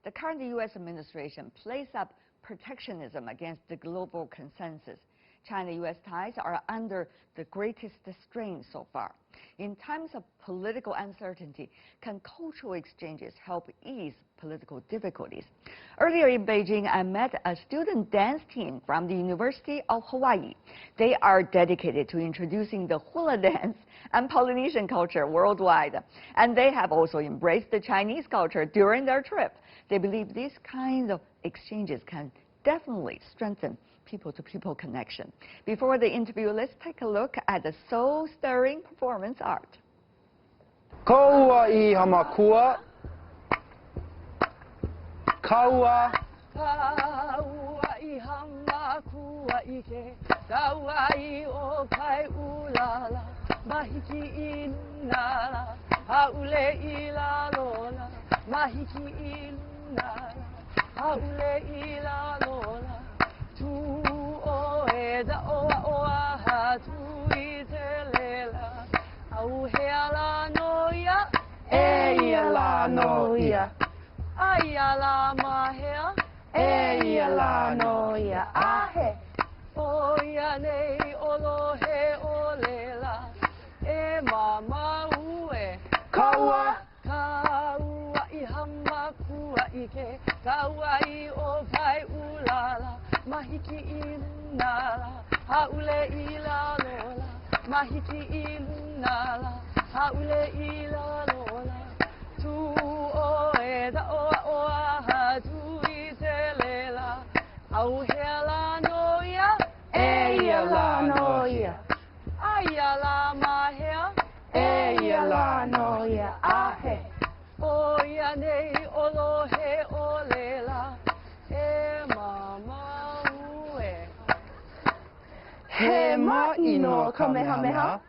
The current U.S. administration plays up protectionism against the global consensus. China-U.S. ties are under the greatest strain so far. In times of political uncertainty, can cultural exchanges help ease political difficulties? Earlier in Beijing, I met a student dance team from the University of Hawaii. They are dedicated to introducing the hula dance and Polynesian culture worldwide. And they have also embraced the Chinese culture during their trip. They believe these kinds of exchanges can definitely strengthen people-to-people connection. Before the interview, let's take a look at the soul-stirring performance art. Kauai hamakua. Kaua. Kauai hamakua ike. Kauai o kai ulala. Mahiki inala. Haule ila lola. Mahiki inala. Haule ila lola. Tu o e da oa oa ha tu I te lela. Au hea la noia. E ia la noia. Ai ala mahea. E ia la noia. Ahe. Oia nei olohe o lela. E mama ue. Kaua. Kaua I hamakua ike. Kaua I o kai ulala. Mahiki inala. Haule ila lola. Mahiki inala. Haule ila lola. Tu o e da oa oa ha tu I te lela. Au hea la noia. E ia la noia. Ai ala mahea. E ia la noia. Ahe. Oia nei olohe o lela. E mama ue. He ma'ino kamehameha.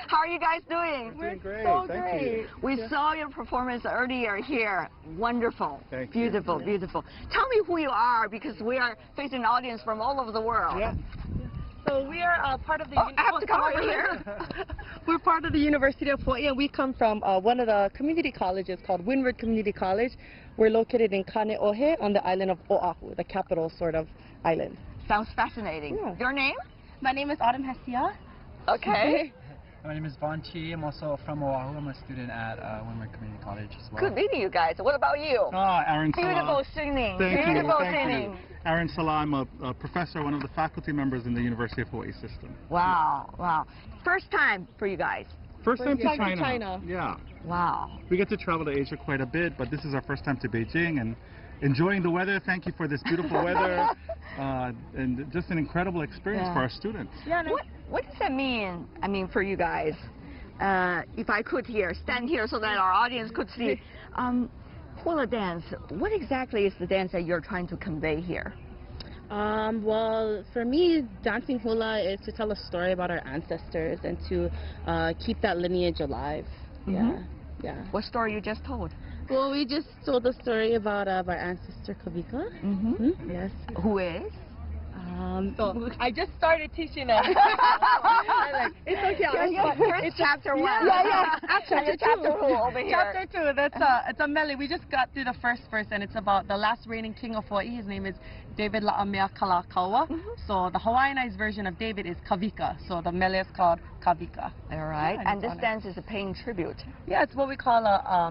How are you guys doing? Doing great. So Thank great. you. We saw your performance earlier here. Wonderful. Thank you. Beautiful, beautiful. Tell me who you are, because we are facing an audience from all over the world. Yeah. So we are part of the. Oh, I have to come over here. We're part of the University of Hawaii, and we come from one of the community colleges called Windward Community College. We're located in Kaneohe on the island of Oahu, the capital sort of island. Sounds fascinating. Yeah. Your name? My name is Autumn Hesia. Okay. My name is Von Chi. I'm also from Oahu. I'm a student at Windward Community College as well. Good meeting you guys. What about you? Aaron Salah. Beautiful singing. Thank you. Beautiful Thank singing. you. Aaron Salah. I'm a professor, one of the faculty members in the University of Hawaii system. Wow, wow. First time for you guys. First time to time to China. China. Yeah. Wow. We get to travel to Asia quite a bit, but this is our first time to Beijing and enjoying the weather. Thank you for this beautiful weather and just an incredible experience for our students. Yeah. What does that mean? I mean, for you guys, if I could stand here so that our audience could see. Hula dance, what exactly is the dance that you're trying to convey here? Well, for me, dancing hula is to tell a story about our ancestors and to keep that lineage alive. Mhm. Yeah. What story you just told? Well, we just told the story about our ancestor Kavika. Mm-hmm. Yes. Who is? So I just started teaching them. It's okay. It's chapter 1. Yeah. Chapter 2 over here. Chapter 2. That's it's a melody. We just got through the first verse, and it's about the last reigning king of Hawaii. His name is David La'amea Kalakaua. So the Hawaiianized version of David is Kavika. So the melody is called Kavika. All right. Yeah, and this dance is a paying tribute. Yeah, it's what we call a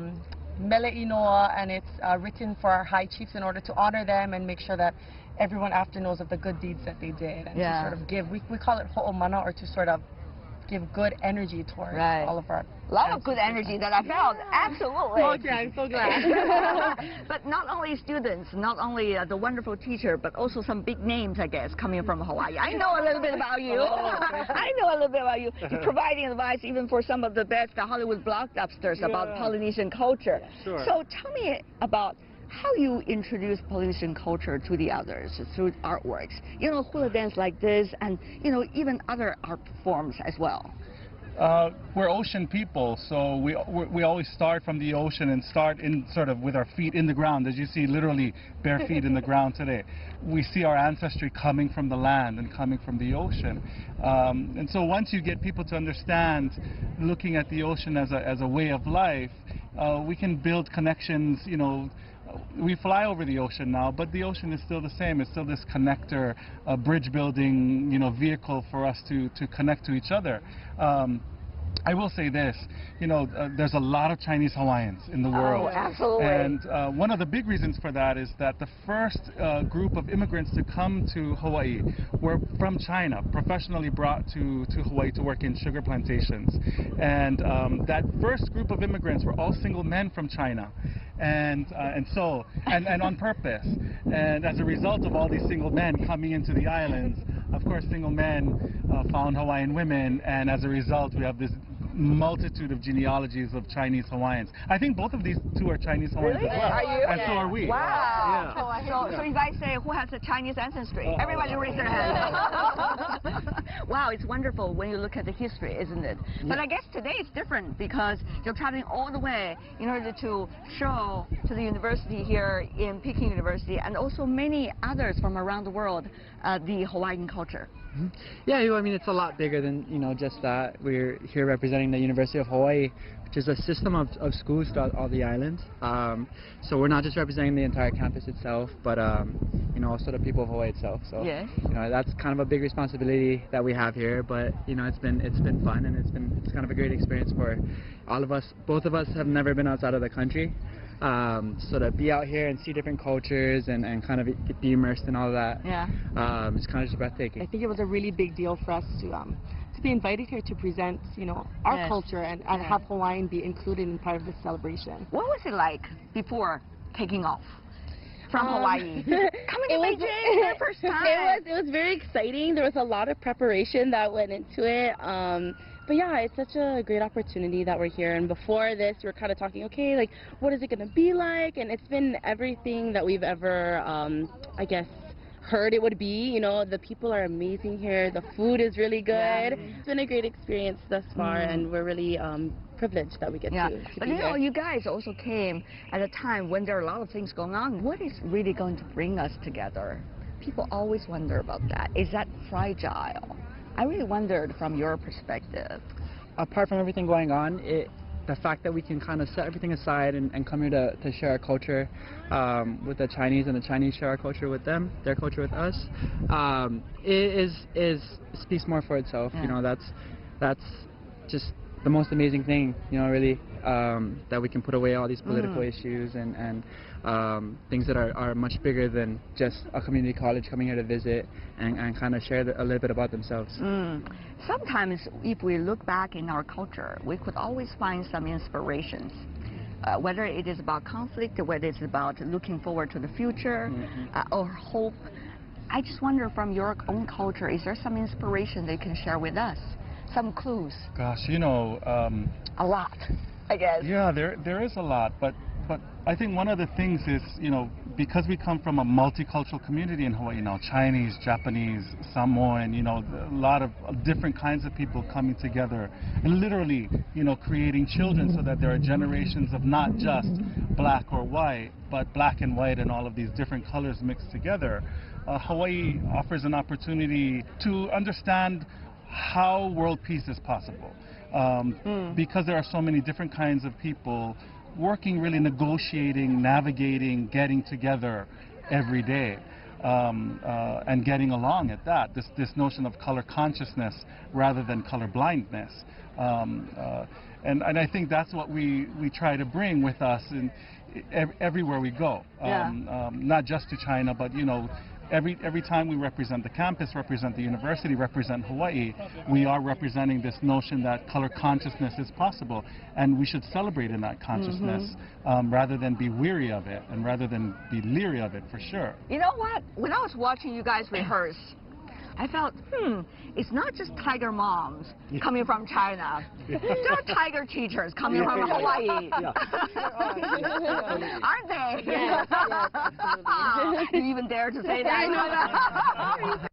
mele inoa, and it's written for our high chiefs in order to honor them and make sure that everyone after knows of the good deeds that they did, and to sort of give, we call it ho'omana, or to sort of give good energy towards all of our. A lot of good energy that I felt. Absolutely. Okay, I'm so glad. But not only students, not only the wonderful teacher, but also some big names, I guess, coming from Hawaii. I know a little bit about you. I know a little bit about you. You're providing advice even for some of the best Hollywood blockbusters about Polynesian culture. Sure. So tell me about how you introduce Polynesian culture to the others through artworks. You know, hula dance like this, and, you know, even other art forms as well. We're ocean people, so we always start from the ocean and start in sort of with our feet in the ground, as you see, literally bare feet in the ground today. We see our ancestry coming from the land and coming from the ocean, and so once you get people to understand, looking at the ocean as a way of life, we can build connections. You know, we fly over the ocean now, but the ocean is still the same. It's still this connector, bridge building, you know, vehicle for us to connect to each other. I will say this, you know, there's a lot of Chinese Hawaiians in the world. Oh, absolutely. And one of the big reasons for that is that the first group of immigrants to come to Hawaii were from China, professionally brought to Hawaii to work in sugar plantations. And that first group of immigrants were all single men from China. And on purpose. And as a result of all these single men coming into the islands, of course, single men found Hawaiian women, and as a result, we have this multitude of genealogies of Chinese Hawaiians. I think both of these two are Chinese Hawaiians as well. Are you? And so are we. Wow. Yeah. So you guys say who has a Chinese ancestry? Everybody raise their hand. Wow, it's wonderful when you look at the history, isn't it? But I guess today it's different because you're traveling all the way in order to show to the university here in Peking University and also many others from around the world the Hawaiian culture. Yeah, I mean, it's a lot bigger than, you know, just that. We're here representing the University of Hawaii, which is a system of schools throughout all the islands. So we're not just representing the entire campus itself, but, you know, also the people of Hawaii itself. So, yes. You know, that's kind of a big responsibility that we have here, but, you know, it's been fun, and it's kind of a great experience for all of us. Both of us have never been outside of the country. So to be out here and see different cultures and kind of be immersed in all of that, it's kind of just breathtaking. I think it was a really big deal for us to be invited here to present, you know, our culture and have Hawaiian be included in part of this celebration. What was it like before taking off from Hawaii? Coming to Beijing for the first time. It was very exciting. There was a lot of preparation that went into it. But yeah, it's such a great opportunity that we're here. And before this, we were kind of talking, okay, like, what is it going to be like? And it's been everything that we've ever, I guess, heard it would be. You know, the people are amazing here. The food is really good. It's been a great experience thus far, and we're really privileged that we get to but be you know, here. you guys also came at a time when there are a lot of things going on. What is really going to bring us together? People always wonder about that. Is that fragile? I really wondered from your perspective. Apart from everything going on, the fact that we can kind of set everything aside and come here to share our culture with the Chinese, and the Chinese share our culture with them, their culture with us, speaks more for itself. You know, that's just the most amazing thing, you know, really, that we can put away all these political issues and things that are much bigger than just a community college coming here to visit and kind of share a little bit about themselves. Sometimes if we look back in our culture, we could always find some inspirations. Whether it is about conflict, or whether it's about looking forward to the future, or hope. I just wonder, from your own culture, is there some inspiration that you can share with us? Some clues? Gosh, you know... a lot, I guess. Yeah, there is a lot, but I think one of the things is, you know, because we come from a multicultural community in Hawaii now, Chinese, Japanese, Samoan, you know, a lot of different kinds of people coming together and literally, you know, creating children so that there are generations of not just black or white, but black and white and all of these different colors mixed together. Hawaii offers an opportunity to understand how world peace is possible, because there are so many different kinds of people working, really negotiating, navigating, getting together every day, and getting along at that. This notion of color consciousness rather than color blindness, and I think that's what we try to bring with us in everywhere we go, not just to China, but you know. Every time we represent the campus, represent the university, represent Hawaii, we are representing this notion that color consciousness is possible, and we should celebrate in that consciousness rather than be weary of it, and rather than be leery of it, for sure. You know what? When I was watching you guys rehearse, I felt, it's not just tiger moms coming from China. There are tiger teachers coming from Hawaii. Aren't they? Yes, absolutely. You even dare to say that?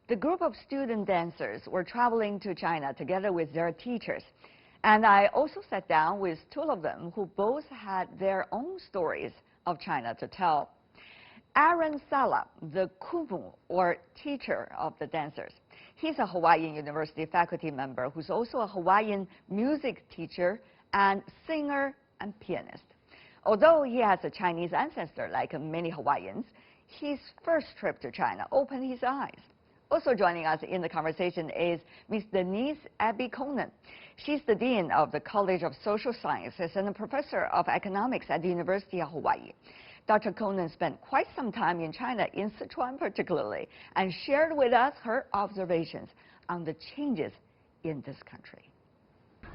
The group of student dancers were traveling to China together with their teachers. And I also sat down with two of them who both had their own stories of China to tell. Aaron Sala, the kumu, or teacher of the dancers. He's a Hawaiian University faculty member who's also a Hawaiian music teacher and singer and pianist. Although he has a Chinese ancestor like many Hawaiians, his first trip to China opened his eyes. Also joining us in the conversation is Ms. Denise Abby Conan. She's the Dean of the College of Social Sciences and a Professor of Economics at the University of Hawaii. Dr. Conan spent quite some time in China, in Sichuan particularly, and shared with us her observations on the changes in this country.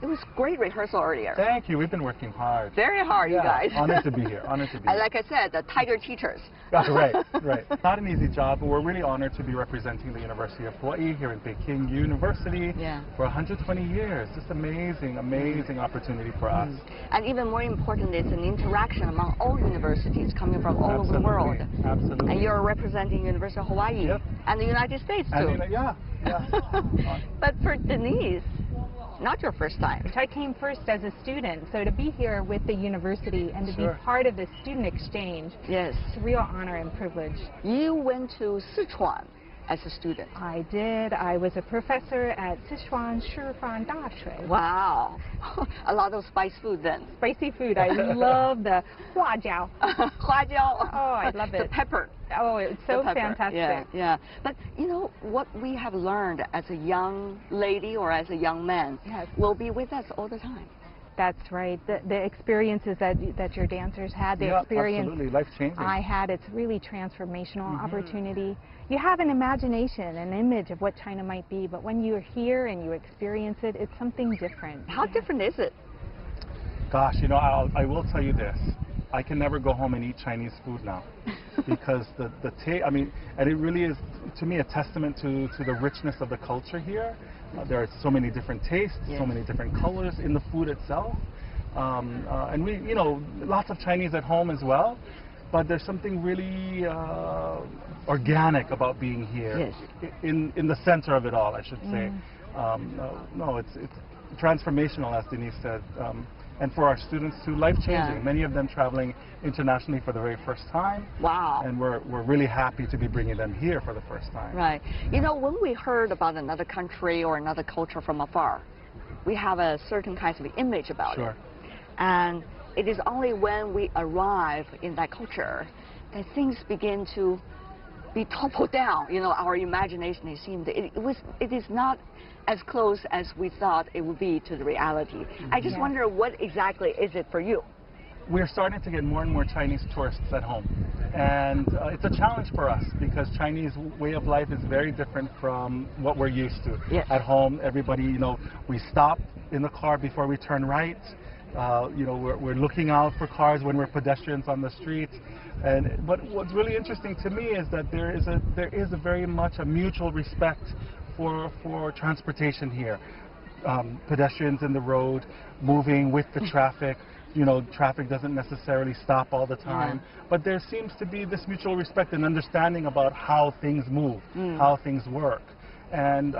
It was great rehearsal earlier. Thank you. We've been working hard. Very hard, you guys. Honored to be here. Honored to be here. Like I said, the tiger teachers. Right. Not an easy job, but we're really honored to be representing the University of Hawaii here in Peking University for 120 years. Just amazing, amazing opportunity for us. And even more important, it's an interaction among all universities coming from all over the world. Absolutely. And you're representing University of Hawaii and the United States too. Yeah. But for Denise, not your first time. I came first as a student, so to be here with the university and to be part of the student exchange, it's a real honor and privilege. You went to Sichuan as a student. I did. I was a professor at Sichuan Shifan Dashui. Wow. A lot of spice food then. Spicy food. I love the huajiao. Huajiao. Oh, I love it. The pepper. Oh, it's so fantastic. Yeah. But you know, what we have learned as a young lady or as a young man will be with us all the time. That's right. The experiences that your dancers had, the experience absolutely. Life-changing. I had, it's really transformational opportunity. You have an imagination, an image of what China might be, but when you're here and you experience it, it's something different. How different is it? Gosh, you know, I will tell you this. I can never go home and eat Chinese food now because the taste, I mean, and it really is, to me, a testament to the richness of the culture here. There are so many different tastes, so many different colors in the food itself. And we, you know, lots of Chinese at home as well, but there's something really organic about being here in the center of it all, I should say. No, it's transformational, as Denise said. And for our students too, life-changing. Many of them traveling internationally for the very first time. Wow. And we're really happy to be bringing them here for the first time. Right. You know, when we heard about another country or another culture from afar, we have a certain kind of image about it. And it is only when we arrive in that culture that things begin to be toppled down. You know, our imagination, it seemed, it is not as close as we thought it would be to the reality. I just wonder, what exactly is it for you? We're starting to get more and more Chinese tourists at home. And it's a challenge for us because Chinese way of life is very different from what we're used to. At home, everybody, you know, we stop in the car before we turn right. You know, we're looking out for cars when we're pedestrians on the streets. But what's really interesting to me is that there is a very much a mutual respect for transportation here. Pedestrians in the road, moving with the traffic. You know, traffic doesn't necessarily stop all the time, but there seems to be this mutual respect and understanding about how things move, how things work. And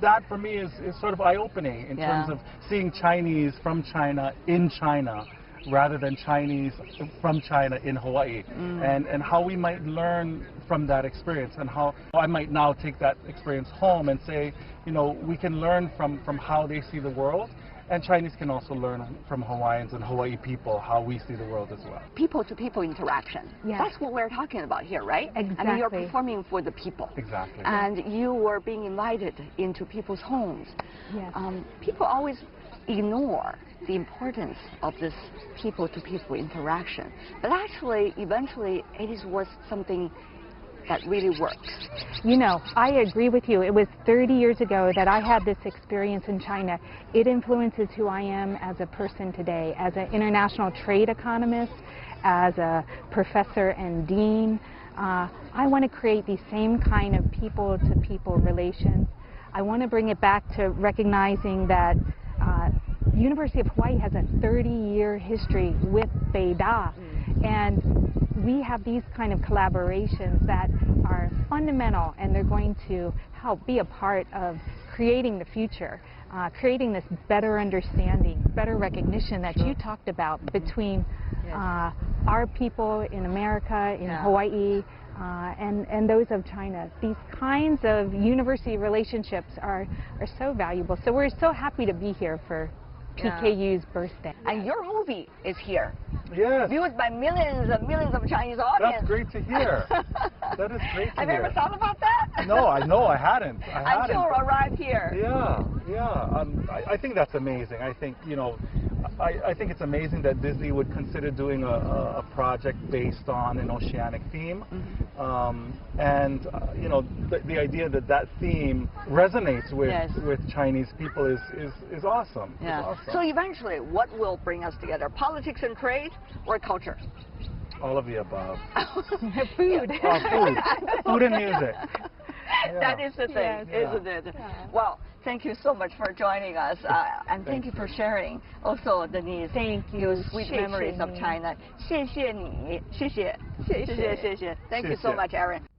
that for me is sort of eye-opening in terms of seeing Chinese from China in China rather than Chinese from China in Hawaii, and how we might learn from that experience, and how I might now take that experience home and say, you know, we can learn from how they see the world, and Chinese can also learn from Hawaiians and Hawaii people how we see the world as well. People-to-people interaction. That's what we're talking about here, right? Exactly. I mean, you're performing for the people. Exactly. And you were being invited into people's homes. People always ignore the importance of this people-to-people interaction. But actually, eventually, it is worth something that really works. You know, I agree with you. It was 30 years ago that I had this experience in China. It influences who I am as a person today, as an international trade economist, as a professor and dean. I want to create the same kind of people-to-people relations. I want to bring it back to recognizing that University of Hawaii has a 30-year history with Beida, and we have these kind of collaborations that are fundamental, and they're going to help be a part of creating the future, creating this better understanding, better recognition that you talked about between our people in America, in Hawaii, and those of China. These kinds of university relationships are so valuable. So we're so happy to be here for PKU's birthday. And your movie is here. Yes. Viewed by millions and millions of Chinese audience. That's great to hear. That is great to Have hear. you ever thought about that? No, I hadn't. Until you arrived here. Yeah. I think that's amazing. I think, you know, I think it's amazing that Disney would consider doing a project based on an oceanic theme. And, you know, the idea that that theme resonates with Chinese people is awesome. Yeah. It's awesome. So eventually, what will bring us together? Politics and trade or culture? All of the above. Food. Food. Food and music. Yeah. That is the thing, isn't it? Well, thank you so much for joining us, and thank you for sharing also Denise. Thank you. Sweet memories of China. 谢谢你，谢谢。Thank you so much, Aaron.